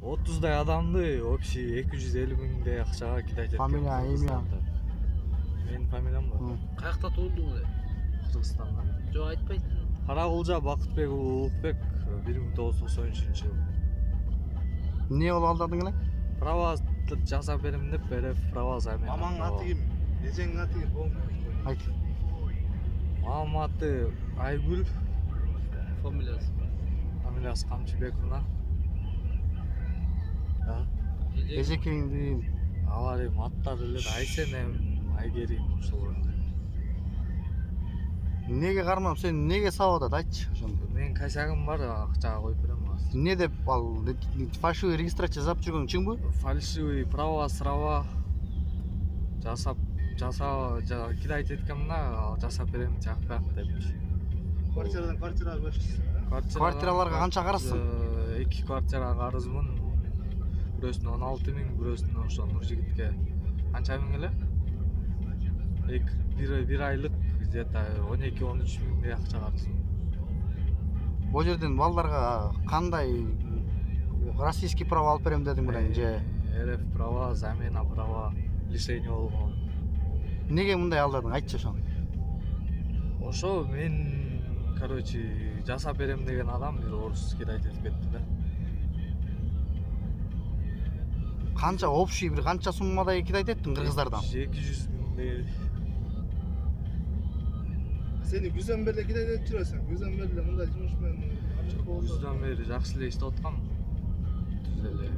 30дай адамды общий 250 миңдей акчага кидайт эткен. Фамилия, имя? Менин фамилиям бар. Каякта туулдуңуз? Кыргызстанда. Жок, айтпайсың. Каракулжа Бакытбек Улукбек 1993 жыл. Не болуп алдадың эле? Права жасап берем деп РФ права замена. Мамаңдын аты ким? Эжеңдин аты ким? Айт. Мамамдын аты Айгүл, Фамилиясы. фамилиясы Камчыбековна. Эжекеңди Алар эми аттары эле Айсенем, Айгерим ошолор. неге кармап, сен неге сабап атат, айтчы ошону. Менин косягым бар, акчага коюп берем азыр. Не деп ал фальшивый регистрация жасап жүргөн чыңбы? Фальшивый права срава жасап кидайт эткенмин, жасап берем жакпайт депчи. Квартирадан квартирага көчтүсүң. Квартираларга канча карызсың? 2 квартирага карызмын. Бирөөсүнө 16 миң, бирөөсүнө ошо Нуржигитке канча миң эле? Bir айлык где-то 12-13 миңдей акча карызмын. Бул жерден балдарга кандай российский права алып берем дедиң белең же? РФ права, замена права, лишение болгон. Неге мындай алдадың, айтчы ошону. Ошо мен, короче, жасап берем деген адам бир орус кидайт этип кетти да. Канча общий бир канча суммада кидайт еттиң кыргыздардан? 200 миңдей. Сени күздөн бери кидайт этип жүрөсүң. Күздөн бери мындай жумуш менен ачык болду. Күздөн бери жакшы эле иштеп аткам. Түз эле.